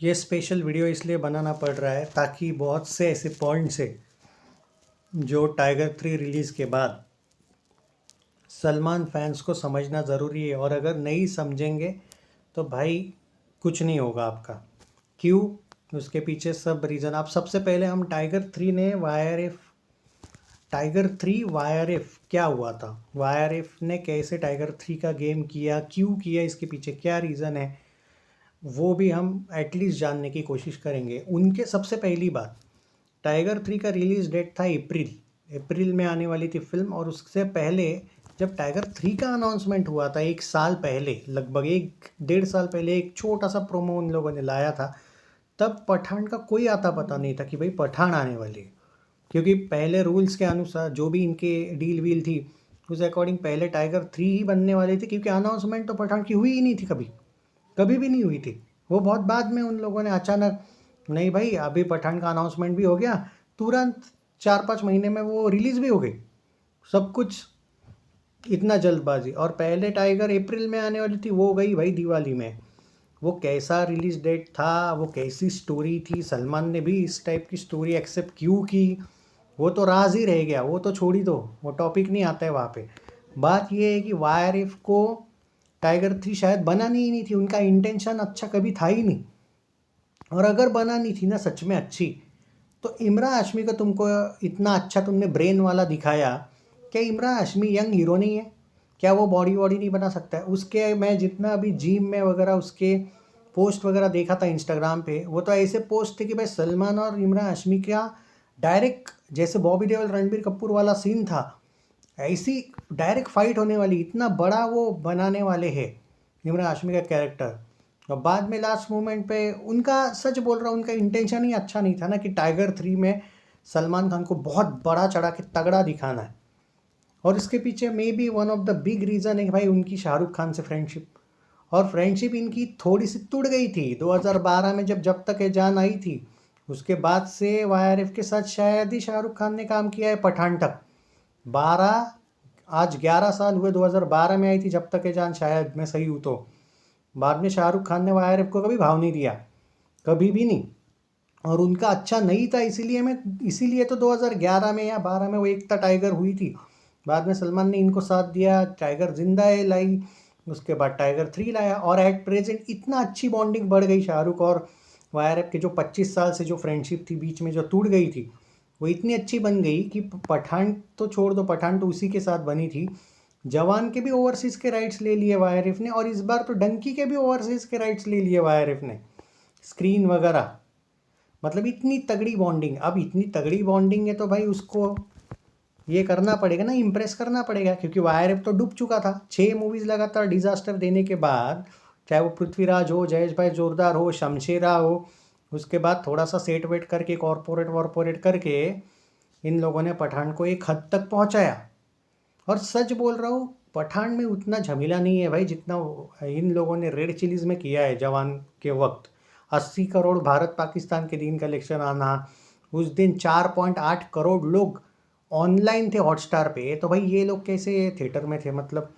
ये special video इसलिए बनाना पड़ रहा है ताकि बहुत से ऐसे पॉइंट्स है जो टाइगर 3 रिलीज़ के बाद सलमान फैंस को समझना ज़रूरी है, और अगर नहीं समझेंगे तो भाई कुछ नहीं होगा आपका। क्यों? उसके पीछे सब रीज़न आप सबसे पहले हम टाइगर 3 क्या हुआ था, वाईआरएफ ने कैसे टाइगर 3 का गेम किया, क्यों किया, इसके पीछे क्या रीज़न है, वो भी हम एटलीस्ट जानने की कोशिश करेंगे। उनके सबसे पहली बात, टाइगर 3 का रिलीज़ डेट था अप्रैल में आने वाली थी फिल्म, और उससे पहले जब टाइगर 3 का अनाउंसमेंट हुआ था 1 साल पहले, लगभग 1 डेढ़ साल पहले एक छोटा सा प्रोमो उन लोगों ने लाया था, तब पठान का कोई आता पता नहीं था कि भाई पठान आने वाली है। क्योंकि पहले रूल्स के अनुसार जो भी इनके डील वील थी उस अकॉर्डिंग पहले टाइगर 3 ही बनने वाली थी, क्योंकि अनाउंसमेंट तो पठान की हुई ही नहीं थी, कभी कभी भी नहीं हुई थी। वो बहुत बाद में उन लोगों ने अचानक, नहीं भाई अभी पठान का अनाउंसमेंट भी हो गया, तुरंत 4-5 महीने में वो रिलीज़ भी हो गई, सब कुछ इतना जल्दबाजी। और पहले टाइगर अप्रैल में आने वाली थी, वो गई भाई दिवाली में। वो कैसा रिलीज डेट था, वो कैसी स्टोरी थी, सलमान ने भी इस टाइप की स्टोरी एक्सेप्ट क्यों की, वो तो राज ही रह गया, वो तो छोड़ ही दो, वो टॉपिक नहीं आता है वहाँ पे। बात ये है कि वाईआरएफ को टाइगर 3 शायद बनानी ही नहीं थी, उनका इंटेंशन अच्छा कभी था ही नहीं। और अगर बनानी थी ना सच में अच्छी, तो इमरान हाशमी को तुमको इतना अच्छा तुमने ब्रेन वाला दिखाया, क्या इमरान हाशमी यंग हीरो नहीं है? क्या वो बॉडी वॉडी नहीं बना सकता है? उसके मैं जितना अभी जिम में वगैरह उसके पोस्ट वगैरह देखा था इंस्टाग्राम पे, वो तो ऐसे पोस्ट थे कि भाई सलमान और इमरान हाशमी का डायरेक्ट, जैसे बॉबी देओल रणबीर कपूर वाला सीन था, ऐसी डायरेक्ट फाइट होने वाली, इतना बड़ा वो बनाने वाले हैं इमरान हाशमी का कैरेक्टर। और बाद में लास्ट मोमेंट पे उनका, सच बोल रहा हूँ, उनका इंटेंशन ही अच्छा नहीं था ना कि टाइगर 3 में सलमान खान को बहुत बड़ा चढ़ा के तगड़ा दिखाना है। और इसके पीछे may be one of the big reason है भाई उनकी शाहरुख खान से फ्रेंडशिप। और फ्रेंडशिप इनकी थोड़ी सी टूट गई थी 2012 में, जब तक ये जान आई थी। उसके बाद से वाईआरएफ के साथ शायद ही शाहरुख खान ने काम किया है पठान तक। 12, आज 11 साल हुए, 2012 में आई थी जब तक ये जान, शायद मैं सही हूँ तो। बाद में शाहरुख खान ने वाईआरएफ को कभी भाव नहीं दिया, कभी भी नहीं। और उनका अच्छा नहीं था, इसीलिए तो 2011 में या 12 में वो एकता टाइगर हुई थी। बाद में सलमान ने इनको साथ दिया, टाइगर जिंदा है लाई, उसके बाद टाइगर 3 लाया, और एट प्रेजेंट इतना अच्छी बॉन्डिंग बढ़ गई शाहरुख और वाईआरएफ के, जो 25 साल से जो फ्रेंडशिप थी बीच में जो टूट गई थी, वो इतनी अच्छी बन गई कि पठान तो छोड़ दो, पठान तो उसी के साथ बनी थी, जवान के भी ओवरसीज़ के राइट्स ले लिए वाईआरएफ ने, और इस बार तो डंकी के भी ओवरसीज़ के राइट्स ले लिए वाईआरएफ ने, स्क्रीन वगैरह। मतलब इतनी तगड़ी बॉन्डिंग, अब इतनी तगड़ी बॉन्डिंग है तो भाई उसको ये करना पड़ेगा ना, इम्प्रेस करना पड़ेगा, क्योंकि वाईआरएफ तो डूब चुका था 6 मूवीज़ लगातार डिजास्टर देने के बाद। चाहे वो पृथ्वीराज हो, जयेश भाई जोरदार हो, शमशेरा हो, उसके बाद थोड़ा सा सेट वेट करके कॉरपोरेट वॉरपोरेट करके इन लोगों ने पठान को एक हद तक पहुंचाया। और सच बोल रहा हूँ, पठान में उतना झमेला नहीं है भाई जितना इन लोगों ने रेड चिलीज़ में किया है जवान के वक्त। 80 करोड़ भारत पाकिस्तान के दिन कलेक्शन आना, उस दिन 4.8 करोड़ लोग ऑनलाइन थे हॉटस्टार पे, तो भाई ये लोग कैसे थिएटर में थे, मतलब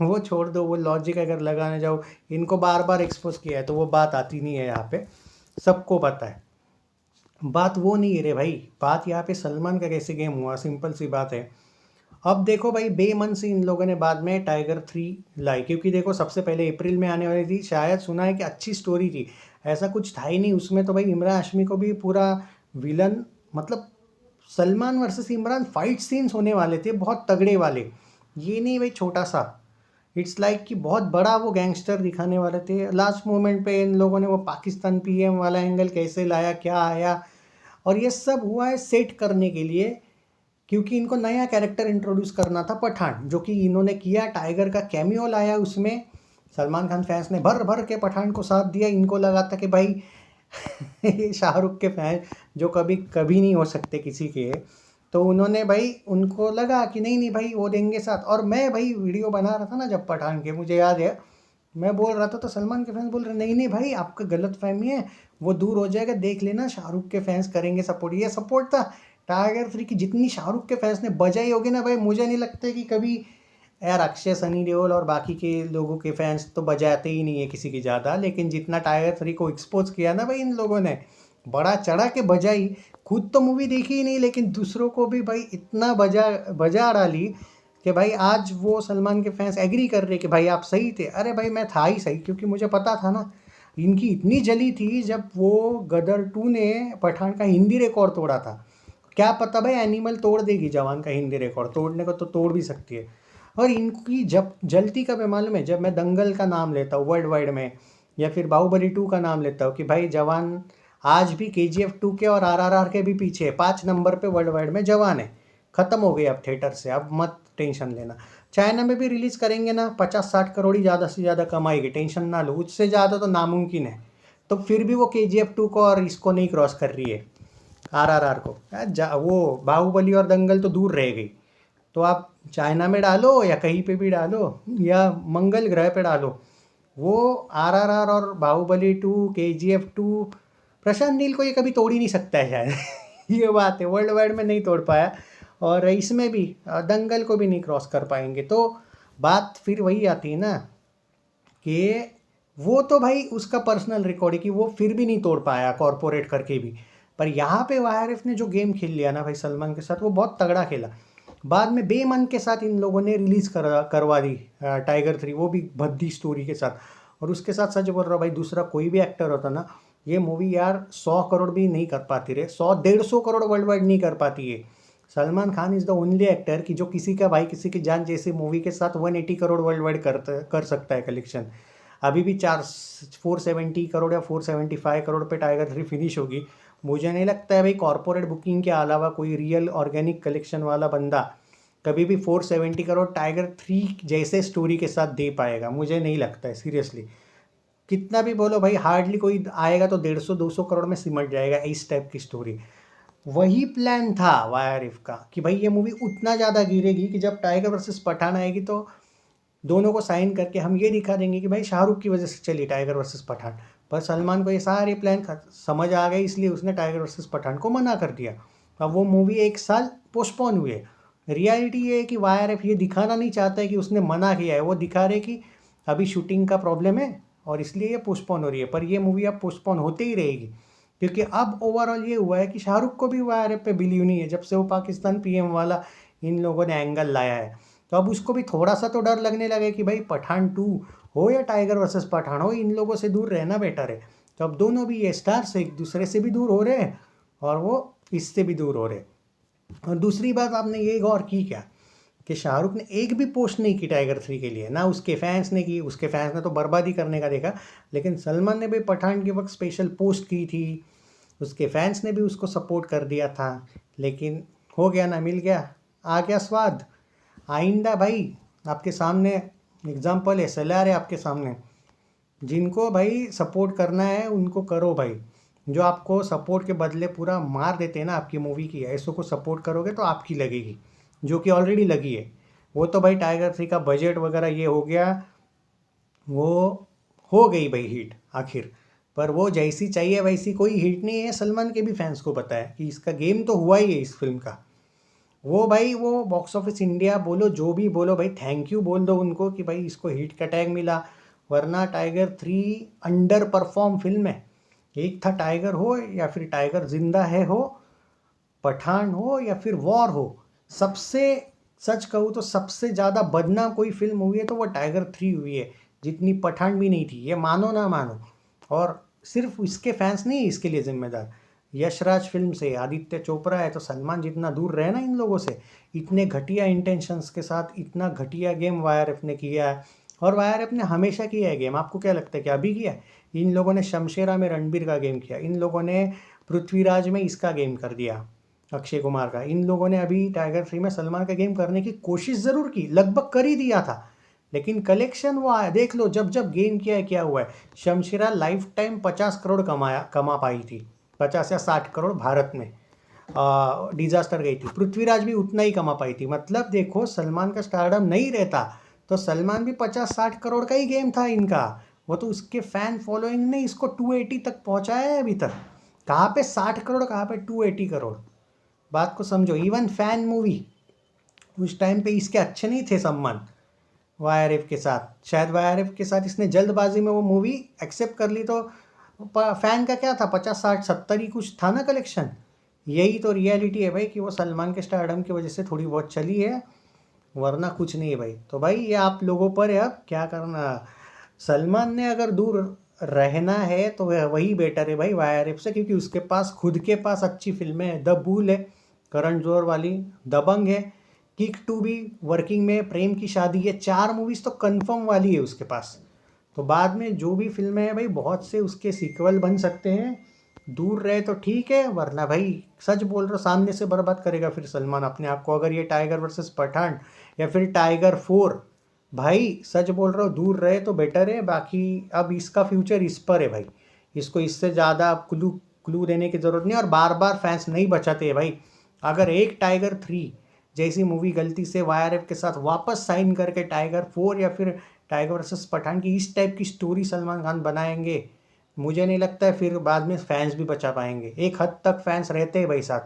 वो छोड़ दो, वो लॉजिक अगर लगाने जाओ, इनको बार बार एक्सपोज किया है तो वो बात आती नहीं है यहाँ पे, सबको पता है। बात वो नहीं है रे भाई, बात यहाँ पे सलमान का कैसे गेम हुआ, सिंपल सी बात है। अब देखो भाई, बेमन से इन लोगों ने बाद में टाइगर 3 लाई, क्योंकि देखो सबसे पहले अप्रैल में आने वाली थी, शायद सुना है कि अच्छी स्टोरी थी, ऐसा कुछ था ही नहीं उसमें। तो भाई इमरान हाशमी को भी पूरा विलन, मतलब Salman versus Imran fight scenes होने वाले थे बहुत तगड़े वाले, ये नहीं भाई छोटा सा। इट्स लाइक कि बहुत बड़ा वो गैंगस्टर दिखाने वाले थे। लास्ट मोमेंट पे इन लोगों ने वो पाकिस्तान पीएम वाला एंगल कैसे लाया, क्या आया, और ये सब हुआ है सेट करने के लिए, क्योंकि इनको नया कैरेक्टर इंट्रोड्यूस करना था पठान, जो कि इन्होंने किया। टाइगर का कैमियो लाया उसमें, सलमान खान फैंस ने भर भर के पठान को साथ दिया। इनको लगा था कि भाई ये शाहरुख के फैन जो कभी कभी नहीं हो सकते किसी के, तो उन्होंने भाई, उनको लगा कि नहीं नहीं भाई वो देंगे साथ। और मैं भाई वीडियो बना रहा था ना जब पठान के, मुझे याद है मैं बोल रहा था तो सलमान के फैंस बोल रहे नहीं नहीं भाई आपका गलत फहमी है, वो दूर हो जाएगा, देख लेना शाहरुख के फैंस करेंगे सपोर्ट। ये सपोर्ट था। टाइगर 3 की जितनी शाहरुख के फैंस ने बजाई होगी ना भाई, मुझे नहीं लगता कि कभी यार अक्षय, सनी देओल और बाकी के लोगों के फैंस तो बजाते ही नहीं है किसी की ज़्यादा, लेकिन जितना टाइगर 3 को एक्सपोज किया ना भाई इन लोगों ने, बड़ा चढ़ा के बजाई। खुद तो मूवी देखी ही नहीं, लेकिन दूसरों को भी भाई इतना बजा बजा डाली कि भाई आज वो सलमान के फैंस एग्री कर रहे कि भाई आप सही थे। अरे भाई मैं था ही सही, क्योंकि मुझे पता था ना। इनकी इतनी जली थी जब वो गदर 2 ने पठान का हिंदी रिकॉर्ड तोड़ा था। क्या पता भाई एनिमल तोड़ देगी जवान का हिंदी रिकॉर्ड, तोड़ने को तो तोड़ भी सकती है। और इनकी जब जलती कब है मालूम है, जब मैं दंगल का नाम लेता हूँ वर्ल्ड वाइड में, या फिर बाहुबली 2 का नाम लेता हूँ कि भाई जवान आज भी KGF 2 के और RRR के भी पीछे है, 5 नंबर पे वर्ल्ड वाइड में जवान है। ख़त्म हो गई अब थिएटर से, अब मत टेंशन लेना। चाइना में भी रिलीज़ करेंगे ना, 50-60 करोड़ ही ज़्यादा से ज़्यादा कमाएगी, टेंशन ना लो, उससे ज़्यादा तो नामुमकिन है। तो फिर भी वो KGF 2 को और इसको नहीं क्रॉस कर रही है, RRR को। वो बाहुबली और दंगल तो दूर रह गई। तो आप चाइना में डालो या कहीं पे भी डालो, या मंगल ग्रह पे डालो, वो RRR और बाहुबली 2, KGF 2, प्रशांत नील को ये कभी तोड़ ही नहीं सकता है शायद ये बात है, वर्ल्ड वाइड में नहीं तोड़ पाया, और इसमें भी दंगल को भी नहीं क्रॉस कर पाएंगे। तो बात फिर वही आती है ना कि वो तो भाई उसका पर्सनल रिकॉर्ड है कि वो फिर भी नहीं तोड़ पाया कॉर्पोरेट करके भी। पर यहाँ पे YRF ने जो गेम खेल लिया ना भाई सलमान के साथ, वो बहुत तगड़ा खेला। बाद में बेमन के साथ इन लोगों ने रिलीज़ करवा दी टाइगर 3, वो भी भद्दी स्टोरी के साथ। और उसके साथ सच बोल रहा हूँ भाई, दूसरा कोई भी एक्टर होता ना, ये मूवी यार 100 करोड़ भी नहीं कर पाती रे, 100-150 करोड़ वर्ल्ड वाइड नहीं कर पाती है। Salman Khan is the only actor कि जो किसी का भाई किसी की जान जैसी मूवी के साथ 180 करोड़ वर्ल्ड वाइड कर सकता है कलेक्शन। अभी भी 470 करोड़ या 475 करोड़ पे टाइगर 3 फिनिश होगी। मुझे नहीं लगता है भाई कॉर्पोरेट बुकिंग के अलावा कोई रियल ऑर्गेनिक कलेक्शन वाला बंदा कभी भी 470 करोड़ टाइगर 3 जैसे स्टोरी के साथ दे पाएगा, मुझे नहीं लगता है सीरियसली। कितना भी बोलो भाई, हार्डली कोई आएगा तो 150-200 करोड़ में सिमट जाएगा इस टाइप की स्टोरी। वही प्लान था YRF का कि भाई ये मूवी उतना ज़्यादा गिरेगी कि जब टाइगर वर्सेस पठान आएगी तो दोनों को साइन करके हम ये दिखा देंगे कि भाई शाहरुख की वजह से चली टाइगर वर्सेस पठान। पर सलमान को ये सारे प्लान समझ आ गए, इसलिए उसने टाइगर वर्सेस पठान को मना कर दिया। अब वो मूवी 1 साल पोस्टपोन हुए। रियलिटी ये है कि YRF ये दिखाना नहीं चाहता है कि उसने मना किया है, वो दिखा रहे कि अभी शूटिंग का प्रॉब्लम है और इसलिए ये पोस्टपोन हो रही है। पर ये मूवी अब पोस्टपोन होते ही रहेगी, क्योंकि अब ओवरऑल ये हुआ है कि शाहरुख को भी YRF पे बिलीव नहीं है, जब से वो पाकिस्तान PM वाला इन लोगों ने एंगल लाया है। तो अब उसको भी थोड़ा सा तो डर लगने लगे कि भाई पठान 2 हो या टाइगर वर्सेस पठान हो, इन लोगों से दूर रहना बेटर है। तो अब दोनों भी ये स्टार्स एक दूसरे से भी दूर हो रहे हैं और वो इससे भी दूर हो रहे। और दूसरी बात, आपने ये गौर की क्या कि शाहरुख ने एक भी पोस्ट नहीं की टाइगर 3 के लिए, ना उसके फैंस ने की, उसके फैंस ने तो बर्बादी करने का देखा, लेकिन सलमान ने भी पठान के वक्त स्पेशल पोस्ट की थी, उसके फैंस ने भी उसको सपोर्ट कर दिया था। लेकिन हो गया ना, मिल गया, आ गया स्वाद। आइंदा भाई आपके सामने एग्जाम्पल है, SLR है आपके सामने, जिनको भाई सपोर्ट करना है उनको करो भाई। जो आपको सपोर्ट के बदले पूरा मार देते हैं ना आपकी मूवी की, ऐसों को सपोर्ट करोगे तो आपकी लगेगी, जो कि ऑलरेडी लगी है। वो तो भाई टाइगर 3 का बजट वगैरह ये हो गया, वो हो गई भाई हिट आखिर। पर वो जैसी चाहिए वैसी कोई हिट नहीं है, सलमान के भी फैंस को पता है कि इसका गेम तो हुआ ही है इस फिल्म का। वो भाई वो बॉक्स ऑफिस इंडिया बोलो जो भी बोलो भाई, थैंक यू बोल दो उनको कि भाई इसको हिट का टैग मिला, वरना टाइगर 3 अंडर परफॉर्म फिल्म है। एक था टाइगर हो या फिर टाइगर जिंदा है हो, पठान हो या फिर वॉर हो, सबसे सच कहूँ तो सबसे ज़्यादा बदनाम कोई फिल्म हुई है तो वो टाइगर 3 हुई है, जितनी पठान भी नहीं थी, ये मानो ना मानो। और सिर्फ इसके फैंस नहीं इसके लिए जिम्मेदार, यशराज फिल्म से आदित्य चोपड़ा है, तो सलमान जितना दूर रहे ना इन लोगों से, इतने घटिया इंटेंशंस के साथ इतना घटिया गेम YRF ने किया है। और YRF ने हमेशा किया है गेम, आपको क्या लगता है कि अभी किया है? इन लोगों ने शमशेरा में रणबीर का गेम किया, इन लोगों ने पृथ्वीराज में इसका गेम कर दिया अक्षय कुमार का, इन लोगों ने अभी टाइगर 3 में सलमान का गेम करने की कोशिश ज़रूर की, लगभग कर ही दिया था, लेकिन कलेक्शन वो आया देख लो, जब जब गेम किया है क्या हुआ है। शमशेरा लाइफ टाइम 50 करोड़ कमा पाई थी, 50 या 60 करोड़ भारत में डिजास्टर गई थी। पृथ्वीराज भी उतना ही कमा पाई थी। मतलब देखो सलमान का स्टारडम नहीं रहता तो सलमान भी 50-60 करोड़ का ही गेम था इनका, वो तो उसके फैन फॉलोइंग ने इसको 280 तक पहुंचाया है अभी तक। कहाँ पे 60 करोड़, कहाँ पे 280 करोड़, बात को समझो। इवन फैन मूवी उस टाइम पे इसके अच्छे नहीं थे सम्मान, YRF के साथ, शायद YRF के साथ इसने जल्दबाजी में वो मूवी एक्सेप्ट कर ली, तो फ़ैन का क्या था, 50 60 70 ही कुछ था ना कलेक्शन। यही तो रियलिटी है भाई कि वो सलमान के स्टारडम की वजह से थोड़ी बहुत चली है, वरना कुछ नहीं है भाई। तो भाई ये आप लोगों पर है, अब क्या करना। सलमान ने अगर दूर रहना है तो वही बेटर है भाई YRF से, क्योंकि उसके पास खुद के पास अच्छी फिल्में हैं। द बुल है करण जौहर वाली, दबंग है, किक 2 भी वर्किंग में, प्रेम की शादी है, 4 मूवीज़ तो कंफर्म वाली है उसके पास। तो बाद में जो भी फिल्में हैं भाई, बहुत से उसके सीक्वल बन सकते हैं। दूर रहे तो ठीक है, वरना भाई सच बोल रहा हूँ, सामने से बर्बाद करेगा फिर सलमान अपने आप को, अगर ये टाइगर वर्सेस पठान या फिर टाइगर 4। भाई सच बोल रहा हूँ, दूर रहे तो बेटर है। बाकी अब इसका फ्यूचर इस पर है भाई, इसको इससे ज़्यादा अब क्लू क्लू देने की ज़रूरत नहीं, और बार बार फैंस नहीं बचाते हैं भाई। अगर एक टाइगर 3 जैसी मूवी गलती से YRF के साथ वापस साइन करके टाइगर 4 या फिर टाइगर वर्सेस पठान की इस टाइप की स्टोरी सलमान खान बनाएंगे, मुझे नहीं लगता है फिर बाद में फैंस भी बचा पाएंगे। एक हद तक फैंस रहते हैं भाई साथ,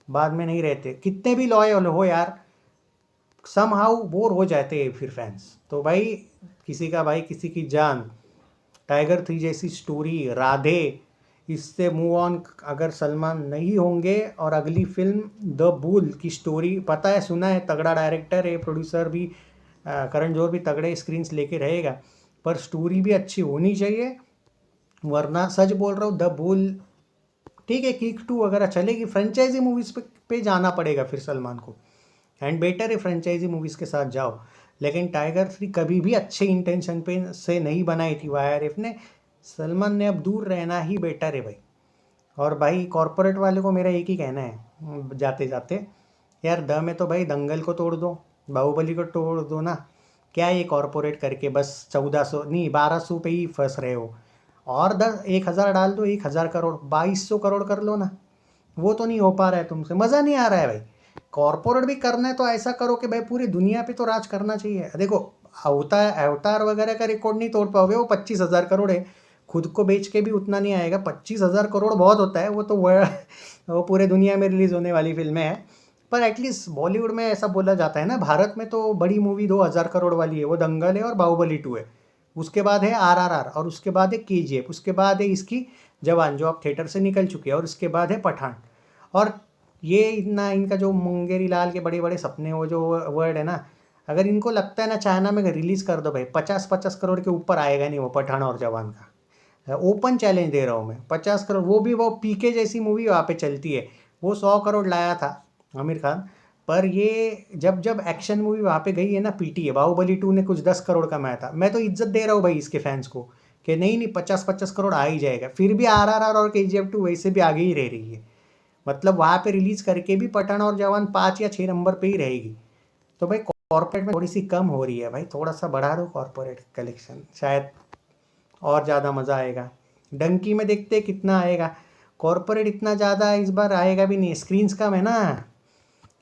बाद में नहीं रहते, कितने भी लॉयल हो यार, समहाउ बोर हो जाते हैं फिर फैंस। तो भाई किसी का भाई किसी की जान, टाइगर 3 जैसी स्टोरी, राधे, इससे मूव ऑन अगर सलमान नहीं होंगे, और अगली फिल्म द बुल की स्टोरी, पता है सुना है तगड़ा डायरेक्टर है, प्रोड्यूसर भी करण जौहर भी तगड़े स्क्रीन्स लेके रहेगा, पर स्टोरी भी अच्छी होनी चाहिए। वरना सच बोल रहा हूँ, द बुल ठीक है, किक 2 वगैरह चलेगी, फ्रेंचाइजी मूवीज़ पे जाना पड़ेगा फिर सलमान को, एंड बेटर है फ्रेंचाइजी मूवीज़ के साथ जाओ। लेकिन टाइगर 3 कभी भी अच्छे इंटेंशन पे से नहीं बनाई थी YRF ने, सलमान ने अब दूर रहना ही बेटर है भाई। और भाई कॉरपोरेट वाले को मेरा एक ही कहना है जाते जाते, यार द में तो भाई दंगल को तोड़ दो, बाहुबली को तोड़ दो ना, क्या ये कॉरपोरेट करके बस 1400 नहीं 1200 पे ही फंस रहे हो। और 10 1000 डाल दो, 1000 करोड़, 2200 करोड़ कर लो ना, वो तो नहीं हो पा रहा है तुमसे, मज़ा नहीं आ रहा है भाई। कॉरपोरेट भी करना है तो ऐसा करो कि भाई पूरी दुनिया पे तो राज करना चाहिए। देखो अवतार वगैरह का रिकॉर्ड नहीं तोड़ पाओगे, वो 25,000 करोड़ है, खुद को बेच के भी उतना नहीं आएगा। 25,000 करोड़ बहुत होता है, वो तो वो पूरे दुनिया में रिलीज़ होने वाली फिल्में हैं। पर एटलीस्ट बॉलीवुड में ऐसा बोला जाता है ना, भारत में तो बड़ी मूवी 2,000 करोड़ वाली है, वो दंगल है और बाहुबली 2 है। उसके बाद है RRR, और उसके बाद है KGF, उसके बाद है इसकी जवान जो अब थिएटर से निकल चुकी है, और उसके बाद है पठान। और ये इतना इनका जो मुंगेरी लाल के बड़े बड़े सपने, वो जो वर्ड है ना, अगर इनको लगता है ना चाइना में रिलीज़ कर दो भाई, 50 50 करोड़ के ऊपर आएगा नहीं वो पठान और जवान का। ओपन चैलेंज दे रहा हूँ मैं, 50 करोड़, वो भी वो PK जैसी मूवी वहाँ पे चलती है, वो 100 करोड़ लाया था आमिर खान। पर ये जब जब एक्शन मूवी वहाँ पे गई है ना, PTA बाहुबली 2 ने कुछ 10 करोड़ कमाया था। मैं तो इज्जत दे रहा हूँ भाई इसके फैंस को कि नहीं नहीं 50 50 करोड़ आ ही जाएगा। फिर भी RRR और KGF 2 वैसे भी आगे ही रह रही है, मतलब वहाँ पे रिलीज़ करके भी पठान और जवान 5 या 6 नंबर पे ही रहेगी। तो भाई कॉर्पोरेट में थोड़ी सी कम हो रही है भाई, थोड़ा सा बढ़ा दो कॉर्पोरेट कलेक्शन, शायद और ज़्यादा मज़ा आएगा। डंकी में देखते हैं कितना आएगा, कॉर्पोरेट इतना ज़्यादा इस बार आएगा भी नहीं, स्क्रीन्स कम है ना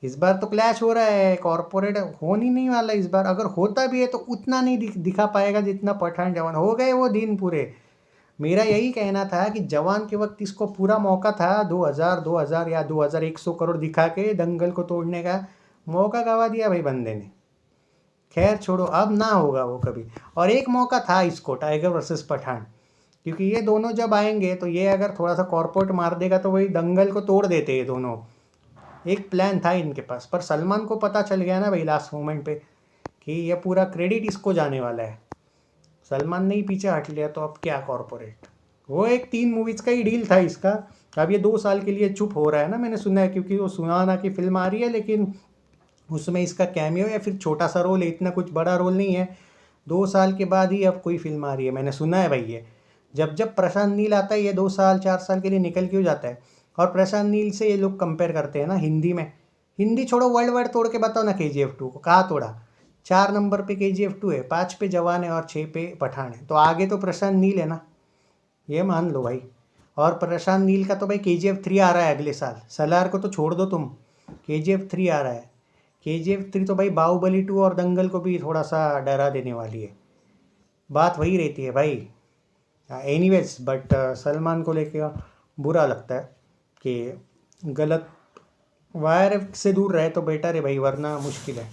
इस बार, तो क्लैश हो रहा है, कॉर्पोरेट होने ही नहीं वाला इस बार। अगर होता भी है तो उतना नहीं दिखा पाएगा जितना पठान जवान। हो गए वो दिन पूरे। मेरा यही कहना था कि जवान के वक्त इसको पूरा मौका था, 2000 या 2100 करोड़ दिखा के दंगल को तोड़ने का, मौका गवा दिया भाई बंदे ने। खैर छोड़ो, अब ना होगा वो कभी। और एक मौका था इसको, टाइगर वर्सेस पठान, क्योंकि ये दोनों जब आएंगे तो ये अगर थोड़ा सा कॉर्पोरेट मार देगा तो वही दंगल को तोड़ देते ये दोनों। एक प्लान था इनके पास, पर सलमान को पता चल गया ना भाई लास्ट मोमेंट पे कि ये पूरा क्रेडिट इसको जाने वाला है। सलमान ने ही पीछे हट लिया तो अब क्या कॉर्पोरेट। वो एक 3 मूवीज़ का ही डील था इसका, अब ये 2 साल के लिए चुप हो रहा है ना, मैंने सुना है, क्योंकि वो सुहाना की फिल्म आ रही है, लेकिन उसमें इसका कैमियो या फिर छोटा सा रोल है, इतना कुछ बड़ा रोल नहीं है। 2 साल के बाद ही अब कोई फिल्म आ रही है, मैंने सुना है भाई। ये जब जब प्रशांत नील आता है, ये 2 साल 4 साल के लिए निकल क्यों जाता है। और प्रशांत नील से ये लोग कंपेयर करते हैं ना हिंदी में, हिंदी छोड़ो, वर्ल्ड वाइड तोड़ के बताओ ना KGF 2 को, कहाँ तोड़ा। 4 नंबर पे KGF 2 है, 5 पे जवान है और 6 पे पठान है, तो आगे तो प्रशांत नील है ना, ये मान लो भाई। और प्रशांत नील का तो भाई KGF 3 आ रहा है अगले साल, सलार को तो छोड़ दो तुम, KGF 3 आ रहा है। KGF 3 तो भाई बाहुबली 2 और दंगल को भी थोड़ा सा डरा देने वाली है, बात वही रहती है भाई। एनीवेज बट सलमान को लेके बुरा लगता है कि गलत, YRF से दूर रहे तो बेटर है भाई, वरना मुश्किल है।